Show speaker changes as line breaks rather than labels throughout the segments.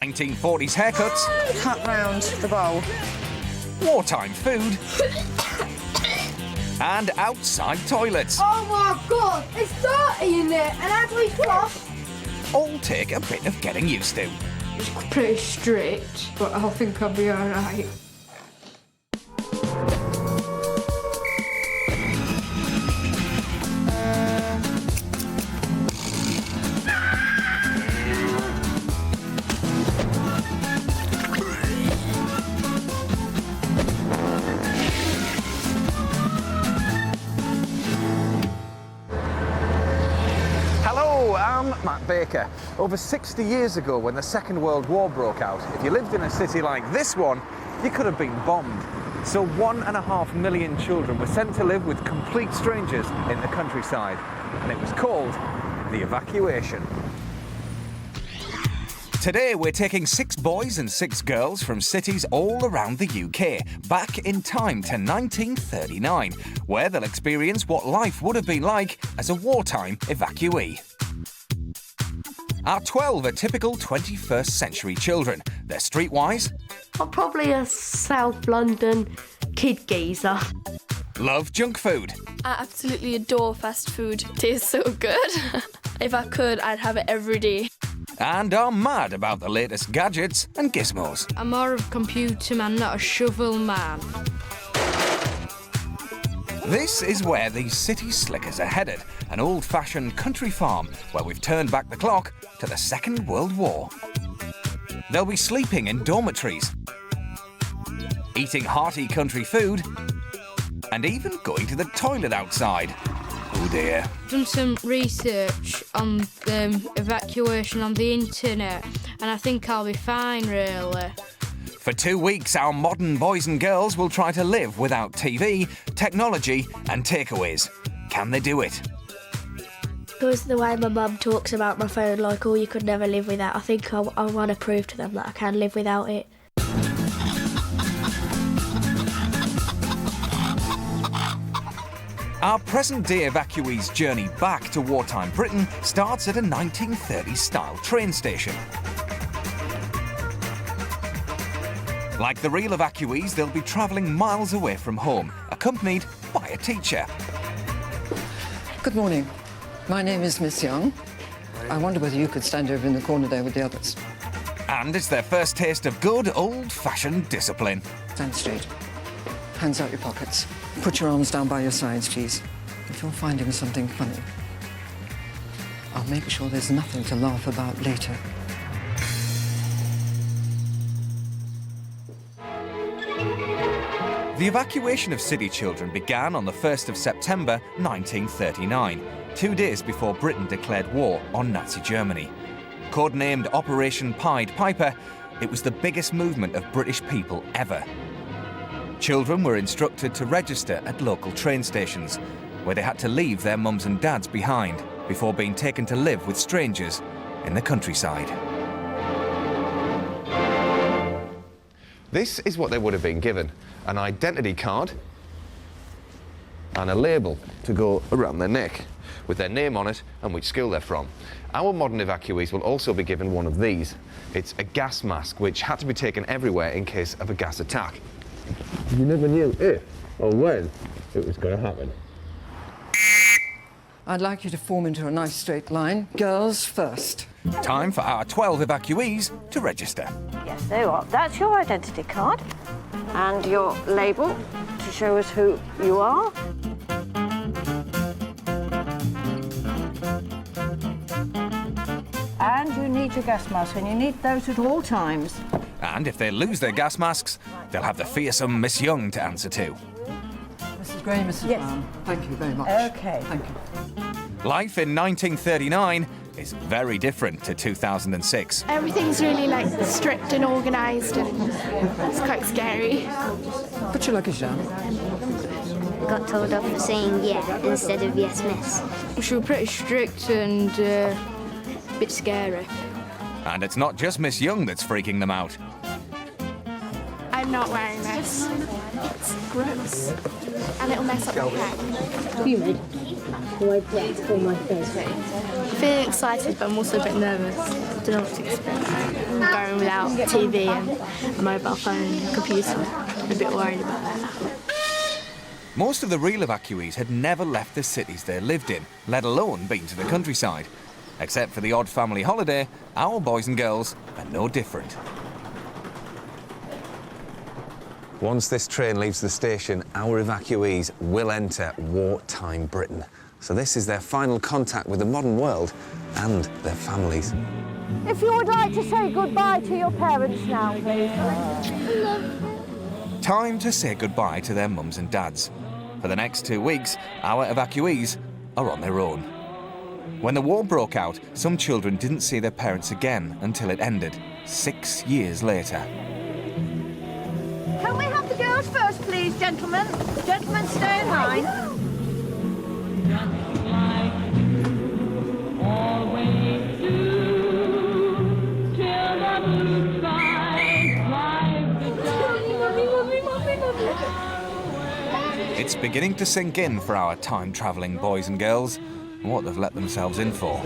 1940s haircuts.
Cut round the bowl.
Wartime food. And outside toilets.
Oh my God, it's dirty in there, and how do we flush?
All take a bit of getting used to.
It's pretty strict, but I think I'll be alright.
Matt Baker. Over 60 years ago, when the Second World War broke out, if you lived in a city like this one, you could have been bombed. So 1.5 million children were sent to live with complete strangers in the countryside, and it was called the Evacuation. Today, we're taking 6 boys and 6 girls from cities all around the UK, back in time to 1939, where they'll experience what life would have been like as a wartime evacuee. Our 12 are typical 21st century children. They're streetwise.
I'm probably a South London kid geezer.
Love junk food.
I absolutely adore fast food. It tastes so good. If I could, I'd have it every day.
And are mad about the latest gadgets and gizmos.
I'm more of a computer man, not a shovel man.
This is where these city slickers are headed, an old-fashioned country farm where we've turned back the clock to the Second World War. They'll be sleeping in dormitories, eating hearty country food, and even going to the toilet outside. Oh dear.
Done some research on the evacuation on the internet, and I think I'll be fine, really.
For 2 weeks, our modern boys and girls will try to live without TV, technology and takeaways. Can they do it?
Because the way my mum talks about my phone, like, oh, you could never live without, I think I want to prove to them that I can live without it.
Our present-day evacuees' journey back to wartime Britain starts at a 1930s-style train station. Like the real evacuees, they'll be travelling miles away from home, accompanied by a teacher.
Good morning. My name is Miss Young. I wonder whether you could stand over in the corner there with the others.
And it's their first taste of good, old-fashioned discipline.
Stand straight. Hands out your pockets. Put your arms down by your sides, please. If you're finding something funny, I'll make sure there's nothing to laugh about later.
The evacuation of city children began on the 1st of September 1939, 2 days before Britain declared war on Nazi Germany. Codenamed Operation Pied Piper, it was the biggest movement of British people ever. Children were instructed to register at local train stations, where they had to leave their mums and dads behind before being taken to live with strangers in the countryside.
This is what they would have been given: an identity card and a label to go around their neck with their name on it and which school they're from. Our modern evacuees will also be given one of these. It's a gas mask which had to be taken everywhere in case of a gas attack.
You never knew if or when it was going to happen.
I'd like you to form into a nice straight line. Girls first.
Time for our 12 evacuees to register.
Yes, there you are. That's your identity card and your label to show us who you are. And you need your gas mask, and you need those at all times.
And if they lose their gas masks, they'll have the fearsome Miss Young to answer to.
Mrs. Gray, Mrs.
Yes.
Brown, thank you very much.
OK.
Thank you.
Life in 1939 is very different to 2006.
Everything's really like strict and organised, and it's quite scary.
Put your luggage down.
Got told off for saying yeah instead of yes, miss.
She was pretty strict and a bit scary.
And it's not just Miss Young that's freaking them out.
I'm not wearing this. It's gross. And it'll mess up my hair.
You
wiped it on my face.
Feeling excited, but I'm also a bit nervous. I don't know what to expect. I'm going without TV and a mobile phone and a computer. I'm a bit worried about that.
Most of the real evacuees had never left the cities they lived in, let alone been to the countryside. Except for the odd family holiday, our boys and girls are no different.
Once this train leaves the station, our evacuees will enter wartime Britain. So this is their final contact with the modern world and their families.
If you would like to say goodbye to your parents now, please.
Time to say goodbye to their mums and dads. For the next 2 weeks, our evacuees are on their own. When the war broke out, some children didn't see their parents again until it ended, 6 years later.
Can we have the girls first, please, gentlemen? Gentlemen, stay in line.
It's beginning to sink in for our time-travelling boys and girls what they've let themselves in for.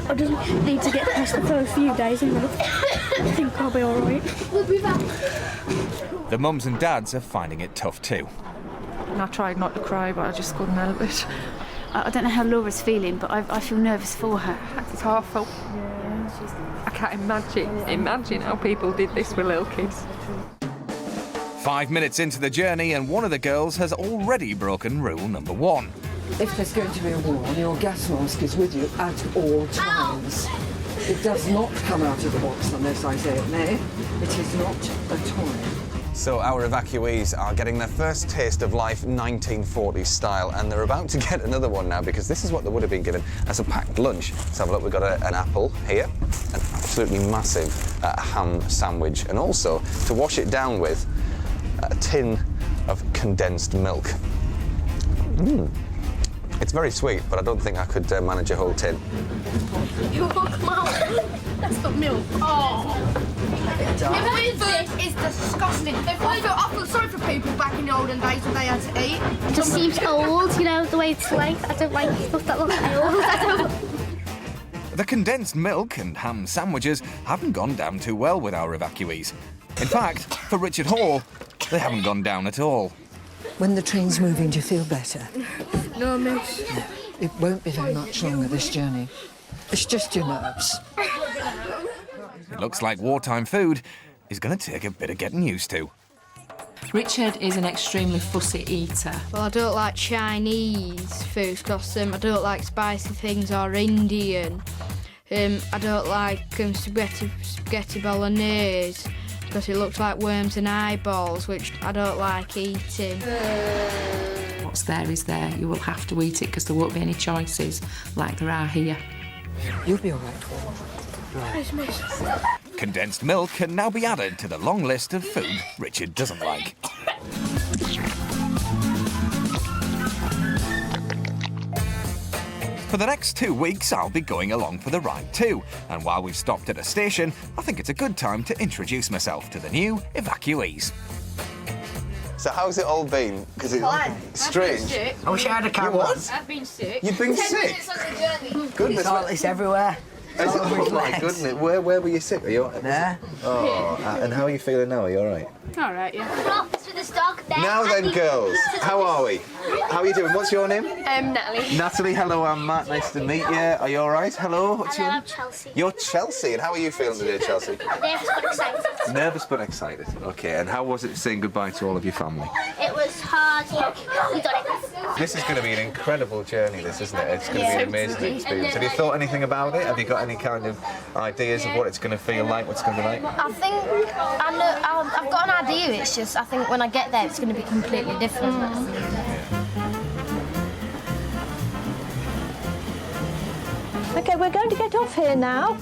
I just need to get past the first few days and then I think I'll be all right. We'll be back.
The mums and dads are finding it tough too.
And I tried not to cry, but I just couldn't help it.
I don't know how Laura's feeling, but I feel nervous for her.
It's awful. I can't imagine how people did this with little kids.
5 minutes into the journey and one of the girls has already broken rule number 1.
If there's going to be a war, your gas mask is with you at all times. It does not come out of the box unless I say it may. It is not a toy.
So our evacuees are getting their first taste of life 1940s style, and they're about to get another one now because this is what they would have been given as a packed lunch. Let's have a look. We've got an apple here, an absolutely massive ham sandwich, and also to wash it down with a tin of condensed milk. It's very sweet, but I don't think I could manage a whole tin.
You won't come out. That's not milk. Oh. Food is disgusting. I feel sorry for people back in the olden days when they had to eat.
It just seems old, you know, the way it's like. I don't like stuff that looks old. I don't.
The condensed milk and ham sandwiches haven't gone down too well with our evacuees. In fact, for Richard Hall, they haven't gone down at all.
When the train's moving, do you feel better?
No, miss.
It won't be very much longer, this journey. It's just your nerves.
It looks like wartime food is going to take a bit of getting used to.
Richard is an extremely fussy eater.
Well, I don't like Chinese food because I don't like spicy things or Indian. I don't like spaghetti bolognese because it looks like worms and eyeballs, which I don't like eating.
What's there is there. You will have to eat it because there won't be any choices like there are here.
You'll be all right, Ward.
Yes, miss.
Condensed milk can now be added to the long list of food Richard doesn't like. For the next 2 weeks, I'll be going along for the ride too. And while we've stopped at a station, I think it's a good time to introduce myself to the new evacuees.
So how's it all been? Because it's strange.
I wish I had a camera.
You what?
I've been sick.
You've been
10
sick?
minutes on the journey.
Goodness.
It's everywhere.
Oh my goodness. Where were you sick? Are you all right?
There.
Oh, and how are you feeling now? Are you all right?
All right, yeah.
Props for this dog there.
Now then, girls, how are we? How are you doing? What's your name?
Natalie.
Natalie, hello, I'm Matt. Nice to meet you. Are you all right? Hello. What's
Hello,
your
I'm
name?
Chelsea.
You're Chelsea, and how are you feeling today, Chelsea?
Nervous but excited.
Nervous but excited. Okay, and how was it saying goodbye to all of your family?
It was hard. We got it.
This is going to be an incredible journey, this, isn't it? It's going to be an amazing experience. Have you thought anything about it? Have you got any kind of ideas of what it's going to feel like, what's going to be like?
I think I've got an idea. It's just I think when I get there, it's going to be completely different.
OK, we're going to get off here now.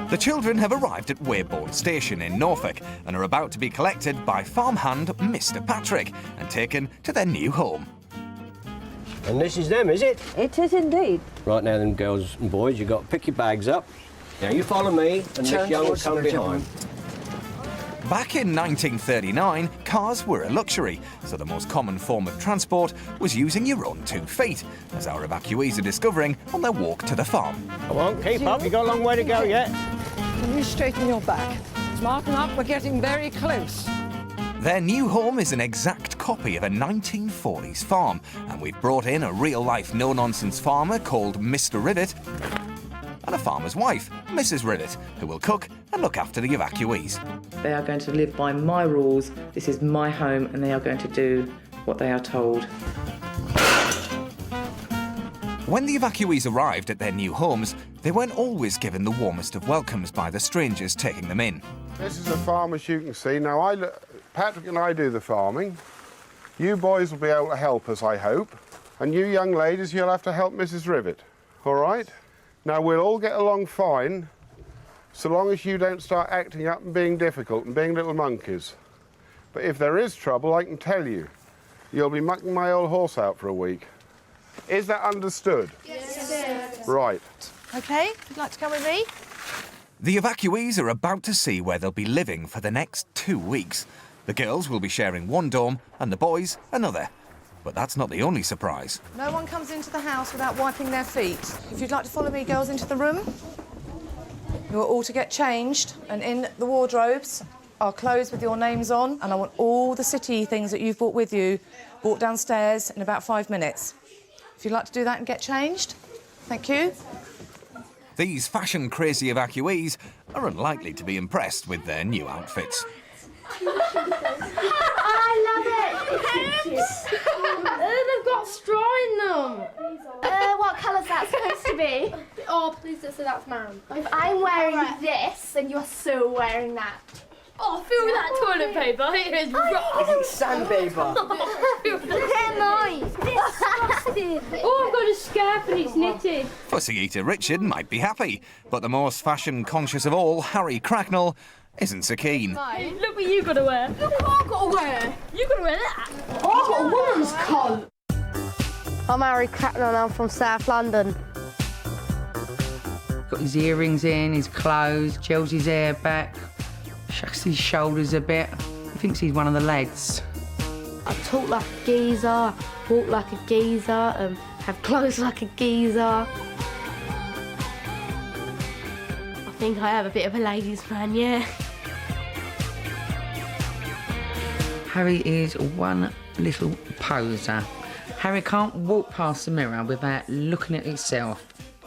The children have arrived at Weybourne Station in Norfolk and are about to be collected by farmhand Mr. Patrick and taken to their new home.
And this is them, is it?
It is indeed.
Right now, then, girls and boys, you've got to pick your bags up. Now, you follow me, and this young will come behind.
Back in 1939, cars were a luxury, so the most common form of transport was using your own 2 feet, as our evacuees are discovering on their walk to the farm.
Come on, keep up, you've got a long way to go yet.
Can you straighten your back? Smarten up, we're getting very close.
Their new home is an exact copy of a 1940s farm, and we've brought in a real-life no-nonsense farmer called Mr. Rivet and a farmer's wife, Mrs. Rivet, who will cook and look after the evacuees.
They are going to live by my rules. This is my home, and they are going to do what they are told.
When the evacuees arrived at their new homes, they weren't always given the warmest of welcomes by the strangers taking them in.
This is a farm, as you can see. Now, Patrick and I do the farming. You boys will be able to help us, I hope. And you young ladies, you'll have to help Mrs. Rivet, all right? Now, we'll all get along fine, so long as you don't start acting up and being difficult and being little monkeys. But if there is trouble, I can tell you, you'll be mucking my old horse out for a week. Is that understood?
Yes, sir.
Right.
OK, would you like to come with me?
The evacuees are about to see where they'll be living for the next 2 weeks. The girls will be sharing one dorm and the boys another. But that's not the only surprise.
No one comes into the house without wiping their feet. If you'd like to follow me, girls, into the room. You're all to get changed, and in the wardrobes are clothes with your names on, and I want all the city things that you've brought with you brought downstairs in about 5 minutes. If you'd like to do that and get changed, thank you.
These fashion-crazy evacuees are unlikely to be impressed with their new outfits.
I love it! They've got straw in them. What colour's that supposed to be? Oh, please don't say that's mine. If I'm wearing this, then you're so wearing that. Oh, feel that toilet paper. It is rock.
It's sandpaper.
Look at mine. Disgusting. Oh, I've got a scarf and it's knitted.
Fussy Eater Richard might be happy, but the most fashion-conscious of all, Harry Cracknell, isn't so keen.
Look what you got to wear. Look what I've got to wear. You got to wear that. Oh, I've got a woman's coat.
I'm Harry Cracknell and I'm from South London.
Got his earrings in, his clothes, gels his hair back, shucks his shoulders a bit. He thinks he's one of the lads.
I talk like a geezer, walk like a geezer, have clothes like a geezer. I think I have a bit of a ladies' man, yeah.
Harry is one little poser. Harry can't walk past the mirror without looking at himself.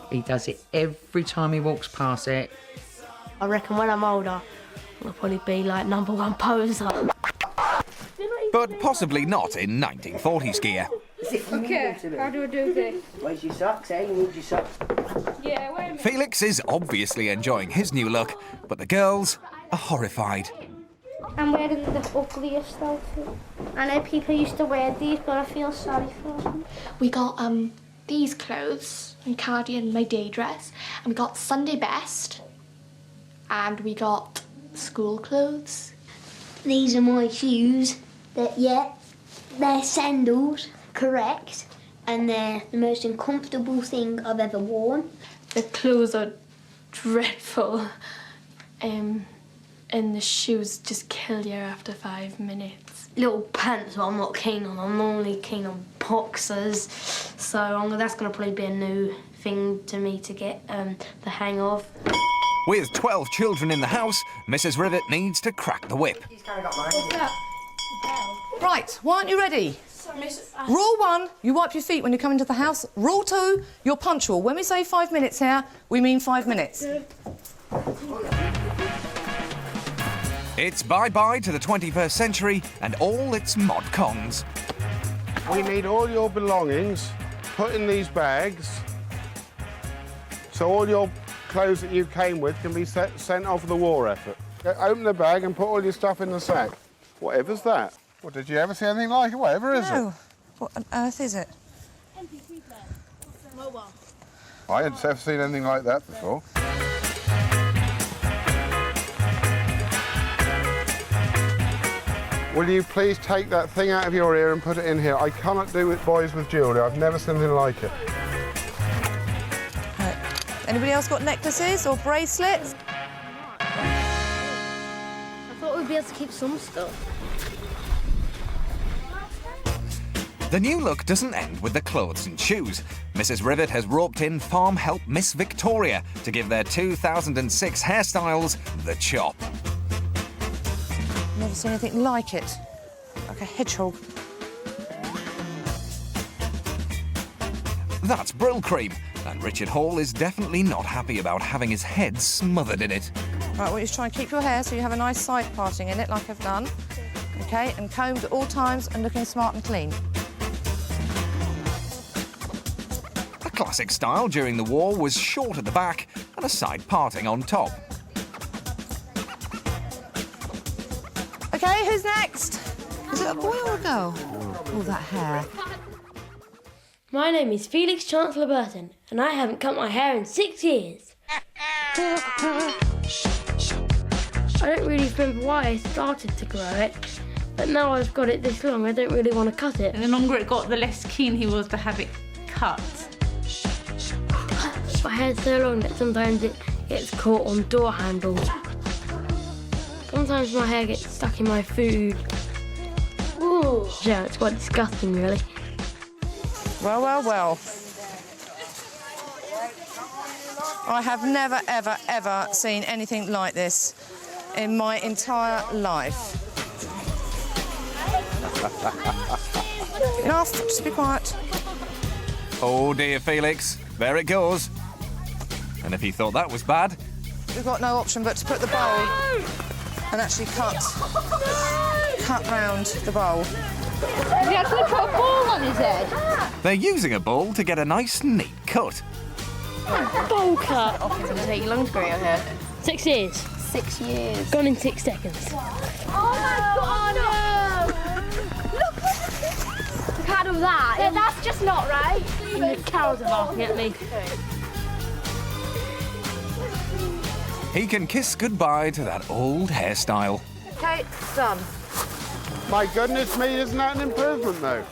He does it every time he walks past it.
I reckon when I'm older, I'll probably be like #1 poser.
But possibly not in 1940s gear.
Okay, how do I do this?
Where's your socks, eh? You need your socks.
Yeah, wait a minute.
Felix is obviously enjoying his new look, but the girls are horrified.
I'm wearing the ugliest outfit. I know people used to wear these, but I feel sorry for them.
We got these clothes, my cardigan, my day dress, and we got Sunday best, and we got school clothes.
These are my shoes. They're sandals, correct, and they're the most uncomfortable thing I've ever worn.
The clothes are dreadful, and the shoes just kill you after 5 minutes.
Little pants I'm not keen on. I'm normally keen on boxers, so that's going to probably be a new thing to me to get the hang of.
With 12 children in the house, Mrs. Rivet needs to crack the whip.
Right, why aren't you ready? Rule 1, you wipe your feet when you come into the house. Rule 2, you're punctual. When we say 5 minutes here, we mean 5 minutes.
It's bye-bye to the 21st century and all its mod cons.
We need all your belongings put in these bags, so all your clothes that you came with can be sent off for the war effort. Open the bag and put all your stuff in the sack. Whatever's that? Well, did you ever see anything like it? Whatever is it?
What on earth is it?
I hadn't ever seen anything like that before. Will you please take that thing out of your ear and put it in here? I cannot do it, boys, with jewellery. I've never seen anything like it.
Right. Anybody else got necklaces or bracelets?
I thought we we'll be able to keep some stuff.
The new look doesn't end with the clothes and shoes. Mrs. Rivet has roped in farm help Miss Victoria to give their 2006 hairstyles the chop.
Never seen anything like it. Like a hedgehog.
That's Brill Cream, and Richard Hall is definitely not happy about having his head smothered in it.
Right, I want you to try and keep your hair so you have a nice side parting in it, like I've done. OK, and combed at all times and looking smart and clean.
A classic style during the war was short at the back and a side parting on top.
OK, who's next? Is it a boy or a girl? Oh, that hair.
My name is Felix Chancellor Burton, and I haven't cut my hair in 6 years. I don't really remember why I started to grow it, but now I've got it this long, I don't really want to cut it.
And the longer it got, the less keen he was to have it cut.
My hair's so long that sometimes it gets caught on door handles. Sometimes my hair gets stuck in my food. Ooh. Yeah, it's quite disgusting, really.
Well, well, well. I have never, ever, ever seen anything like this in my entire life. Enough, just be quiet.
Oh dear, Felix, there it goes. And if you thought that was bad...
We've got no option but to put the bowl and actually cut round the bowl.
Did he actually put a ball on his head?
They're using a bowl to get a nice, neat cut.
Bowl cut.
It's going to take you long to grow your hair.
6 years.
6 years.
Gone in 6 seconds.
Oh my God, no! Look at that. Yeah, that's just not right.
And the cows are laughing at me.
He can kiss goodbye to that old hairstyle.
OK, done.
My goodness me, isn't that an improvement, though?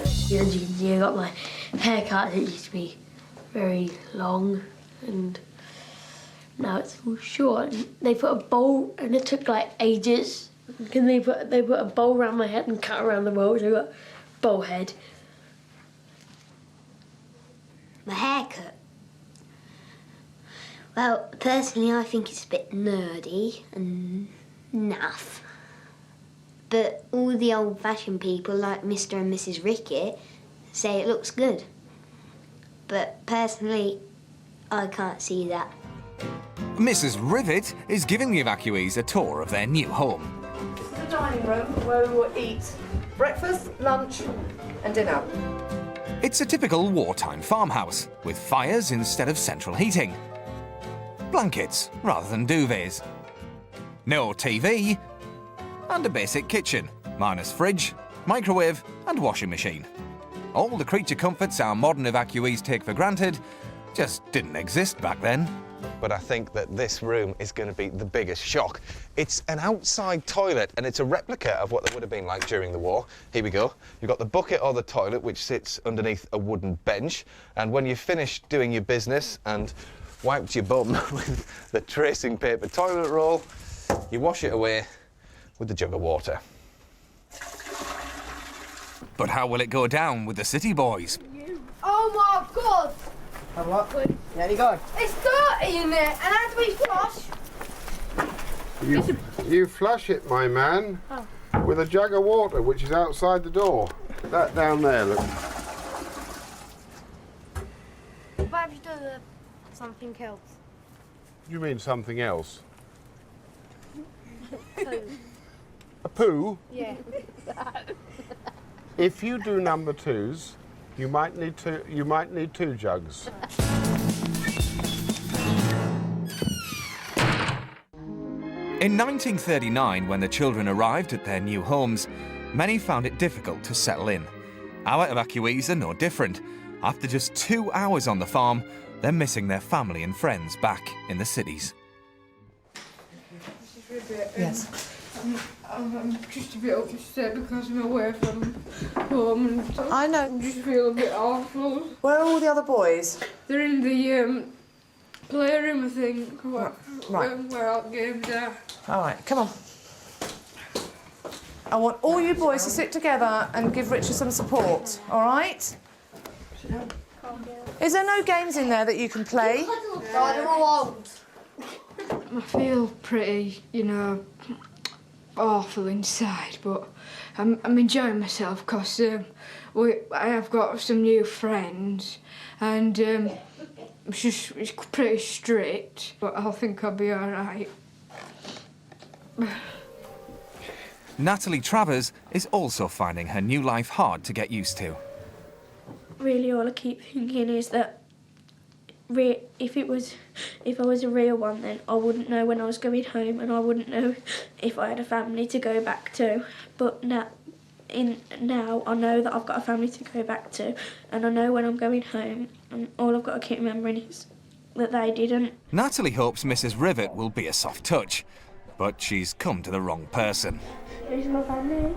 As you can see, I got my haircut. It used to be very long, and now it's all short. They put a bowl, and it took like ages. Because they put a bowl around my head and cut around the bowl, so I got a bowl head.
My haircut. Well, personally, I think it's a bit nerdy and naff. But all the old-fashioned people, like Mr. and Mrs. Rickett, say it looks good. But personally, I can't see that.
Mrs. Rivet is giving the evacuees a tour of their new home.
This is the dining room where we will eat breakfast, lunch and dinner.
It's a typical wartime farmhouse, with fires instead of central heating. Blankets rather than duvets. No TV, and a basic kitchen, minus fridge, microwave and washing machine. All the creature comforts our modern evacuees take for granted just didn't exist back then.
But I think that this room is going to be the biggest shock. It's an outside toilet, and it's a replica of what they would have been like during the war. Here we go. You've got the bucket or the toilet, which sits underneath a wooden bench. And when you've finished doing your business and wiped your bum with the tracing paper toilet roll, you wash it away with the jug of water.
But how will it go down with the city boys?
Oh my God!
Oh, what? There you go.
It's dirty in there, and how do we flush?
You flush it, my man, with a jug of water, which is outside the door. That down there, look.
What have you done with something else?
You mean something else? A poo?
Yeah.
If you do number twos, you might need two jugs.
In 1939, when the children arrived at their new homes, many found it difficult to settle in. Our evacuees are no different. After just 2 hours on the farm, they're missing their family and friends back in the cities.
Yes.
I'm just a bit upset because I'm away from home and stuff.
I know.
I just feel a bit awful.
Where are all the other boys?
They're in the playroom, I think,
Right.
where our games are.
All right, come on. I want all you boys to sit together and give Richard some support, all right? Is there no games in there that you can play?
I feel pretty, you know, awful inside, but I'm enjoying myself because I have got some new friends and it's pretty strict, but I think I'll be all right.
Natalie Travers is also finding her new life hard to get used to.
Really, all I keep thinking is that if I was a real one, then I wouldn't know when I was going home, and I wouldn't know if I had a family to go back to. But now I know that I've got a family to go back to, and I know when I'm going home, and all I've got to keep remembering is that they didn't.
Natalie hopes Mrs. Rivet will be a soft touch, but she's come to the wrong person.
Who's my family?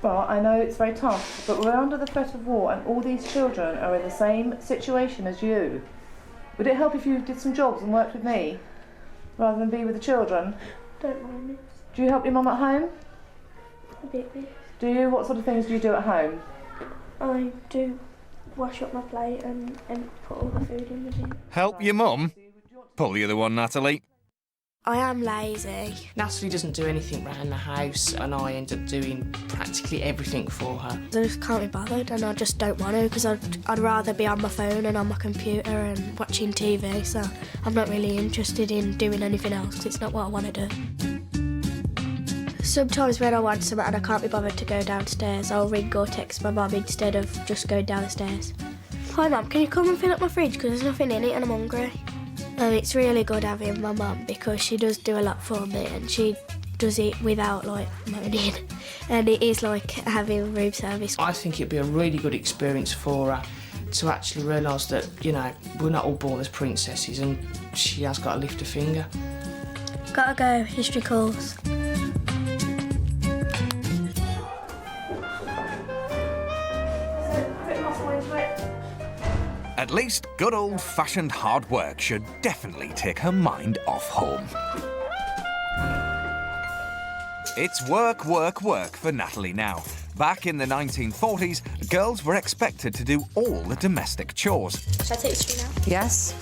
Well, I know it's very tough, but we're under the threat of war and all these children are in the same situation as you. Would it help if you did some jobs and worked with me, rather than be with the children?
Don't mind me.
Do you help your mum at home?
A bit, miss.
Do you? What sort of things do you do at home?
I do wash up my plate and put all the food in the bin.
Help your mum? Pull the other one, Natalie.
I am lazy.
Natalie doesn't do anything around the house and I end up doing practically everything for her.
I just can't be bothered and I just don't want to because I'd rather be on my phone and on my computer and watching TV, so I'm not really interested in doing anything else. It's not what I want to do. Sometimes when I want something and I can't be bothered to go downstairs, I'll ring or text my mum instead of just going down the stairs. Hi Mum, can you come and fill up my fridge because there's nothing in it and I'm hungry? It's really good having my mum because she does do a lot for me and she does it without like moaning, and it is like having room service.
I think it'd be a really good experience for her to actually realise that, you know, we're not all born as princesses and she has got to lift a finger.
Gotta go, history calls.
At least good old-fashioned hard work should definitely take her mind off home. It's work, work, work for Natalie now. Back in the 1940s, girls were expected to do all the domestic chores.
Should I take the screen out?
Yes.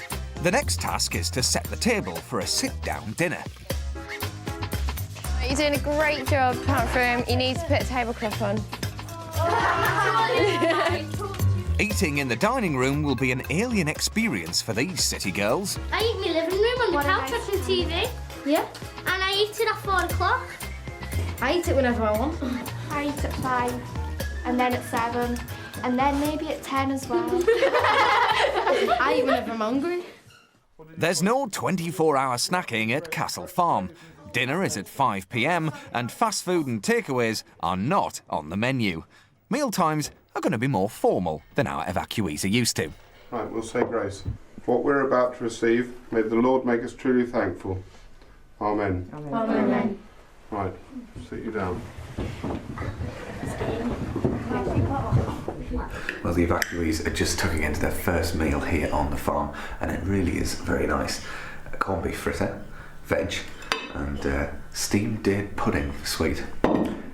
The next task is to set the table for a sit-down dinner.
You're doing a great job, apart from you need to put a tablecloth on.
Eating in the dining room will be an alien experience for these city girls.
I eat in my living room on the couch watching TV.
Yeah.
And I eat it at 4 o'clock.
I eat it whenever I want. I eat at 5, and then at 7, and then maybe at 10 as well. I eat whenever I'm hungry.
There's no 24-hour snacking at Castle Farm. Dinner is at 5 p.m. and fast food and takeaways are not on the menu. Mealtimes are going to be more formal than our evacuees are used to.
Right, we'll say grace. What we're about to receive, may the Lord make us truly thankful. Amen.
Amen. Amen.
Right, sit you down.
Well, the evacuees are just tucking into their first meal here on the farm, and it really is very nice. A corned beef fritter, veg, and steamed deer pudding, sweet.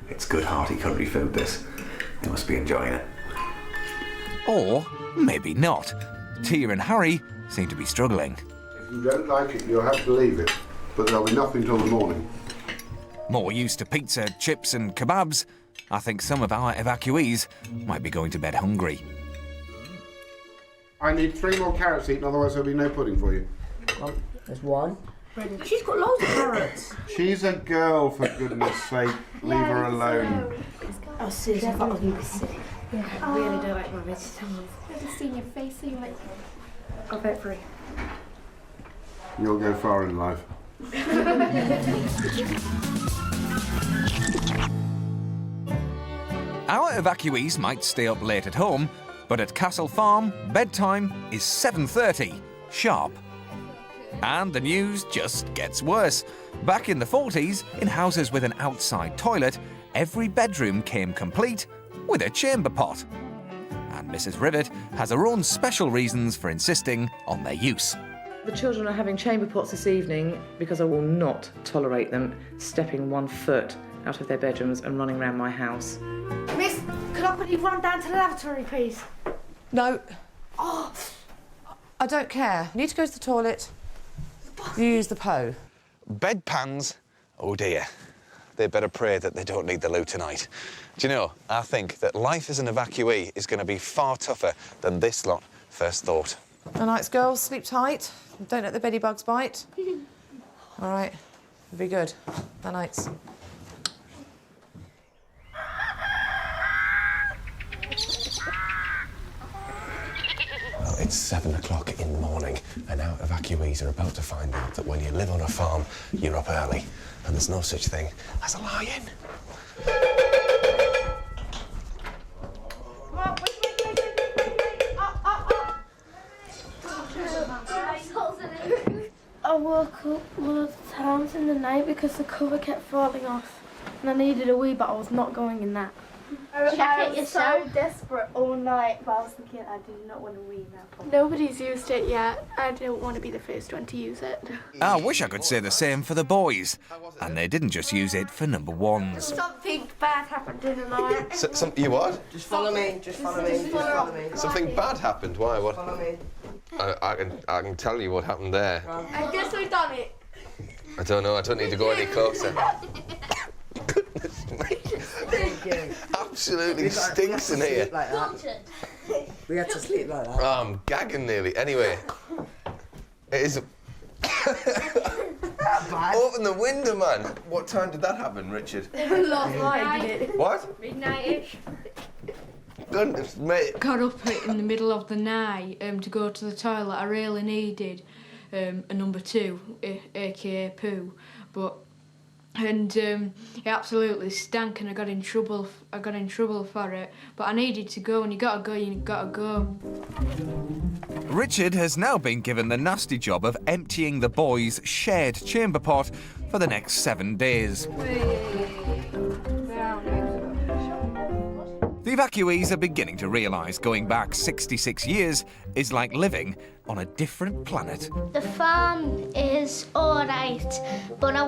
It's good hearty country food, this. They must be enjoying it.
Or maybe not. Tia and Harry seem to be struggling.
If you don't like it, you'll have to leave it, but there'll be nothing till the morning.
More used to pizza, chips and kebabs, I think some of our evacuees might be going to bed hungry.
I need 3 more carrots eaten, otherwise there'll be no pudding for you.
There's 1.
She's got loads of carrots.
She's a girl, for goodness sake. Leave her alone.
Oh, Susan, I thought you were sick. Yeah, I really don't like my vegetables. I've just seen your face, so you like... I'll vote for you.
You'll go far in life.
Our evacuees might stay up late at home, but at Castle Farm, bedtime is 7:30, sharp. And the news just gets worse. Back in the 40s, in houses with an outside toilet, every bedroom came complete with a chamber pot. And Mrs. Rivet has her own special reasons for insisting on their use.
The children are having chamber pots this evening because I will not tolerate them stepping 1 foot out of their bedrooms and running around my house.
Miss, could I quickly run down to the lavatory, please?
No.
Oh.
I don't care. You need to go to the toilet. You use the Po.
Bedpans? Oh dear. They better pray that they don't need the loo tonight. Do you know, I think that life as an evacuee is going to be far tougher than this lot first thought.
Good nights, girls. Sleep tight. Don't let the beddy bugs bite. All right. It'll be good. Good nights.
Well, it's 7 o'clock in the morning, and now evacuees are about to find out that when you live on a farm, you're up early, and there's no such thing as a lie-in.
I woke up loads of times in the night because the cover kept falling off and I needed a wee, but I was not going in that.
I was so desperate all night, but I was thinking I did not want to wee that. Nobody's used it yet. I don't want to be the first one to use it.
I wish I could say the same for the boys. And they didn't just use it for number ones.
Something bad happened in the night.
You what?
Just follow me, just follow me, just follow me.
Something bad happened? Why? What?
Follow me.
I can tell you what happened there.
I guess we've done it.
I don't know, I don't need to go any closer. Goodness me. Absolutely stinks in here.
Like we had to sleep like that.
Oh, I'm gagging nearly. Anyway, it is... Open the window, man. What time did that happen, Richard?
Last night, did it?
What?
Midnight-ish.
Goodness, mate.
Got up in the middle of the night to go to the toilet. I really needed a number 2, aka poo, but it absolutely stank, and I got in trouble. For it. But I needed to go, and you gotta go.
Richard has now been given the nasty job of emptying the boys' shared chamber pot for the next 7 days. The evacuees are beginning to realise going back 66 years is like living on a different planet.
The farm is alright, but I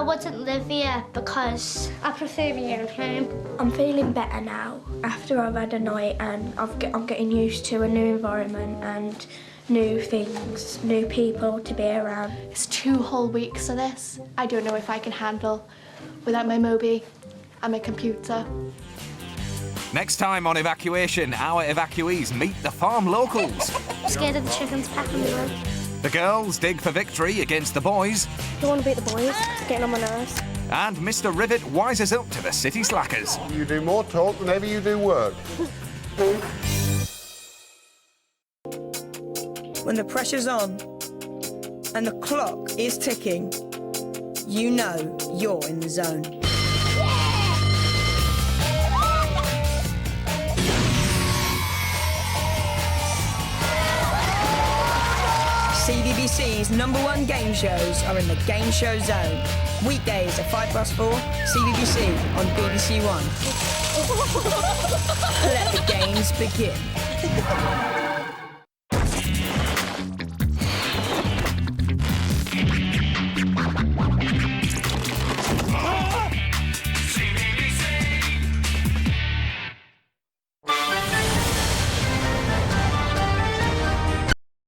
wouldn't live here because I prefer my own home.
I'm feeling better now after I've had a night, and I'm getting used to a new environment and new things, new people to be around.
It's 2 whole weeks of this. I don't know if I can handle without my Moby and my computer.
Next time on Evacuation, our evacuees meet the farm locals.
I'm scared of the chickens pecking me.
The girls dig for victory against the boys.
I don't want to beat the boys, it's getting on my nerves.
And Mr. Rivet wises up to the city slackers.
You do more talk than ever you do work.
When the pressure's on and the clock is ticking, you know you're in the zone. CBBC's #1 game shows are in the Game Show Zone. Weekdays at 4:05, CBBC on BBC One. Let the games begin.